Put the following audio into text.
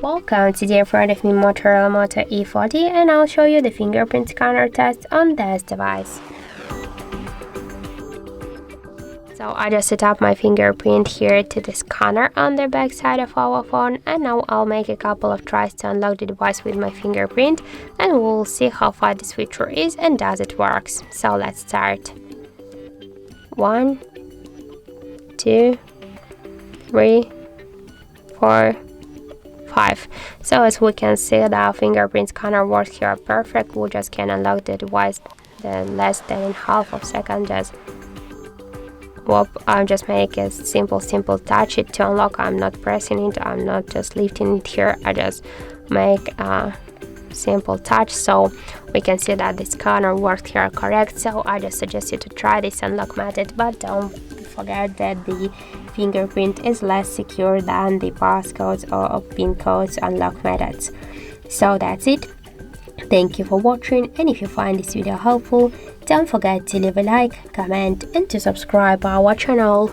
Welcome, today in front of me Motorola Moto E40 and I'll show you the fingerprint scanner test on this device. So I just set up my fingerprint here to the scanner on the back side of our phone, and now I'll make a couple of tries to unlock the device with my fingerprint and we'll see how far this feature is and does it works. So let's start. 1, 2, 3, 4, 5. So as we can see, the fingerprint scanner works here perfect. We just can unlock the device in less than half of a second. I'm just make a simple touch it to unlock. I'm not pressing it, I'm not just lifting it here, I just make a simple touch, so we can see that the scanner works here correct. So I just suggest you to try this unlock method, but don't forget that the fingerprint is less secure than the passcodes or PIN codes unlock methods. So that's it. Thank you for watching, and if you find this video helpful, don't forget to leave a like, comment and to subscribe our channel.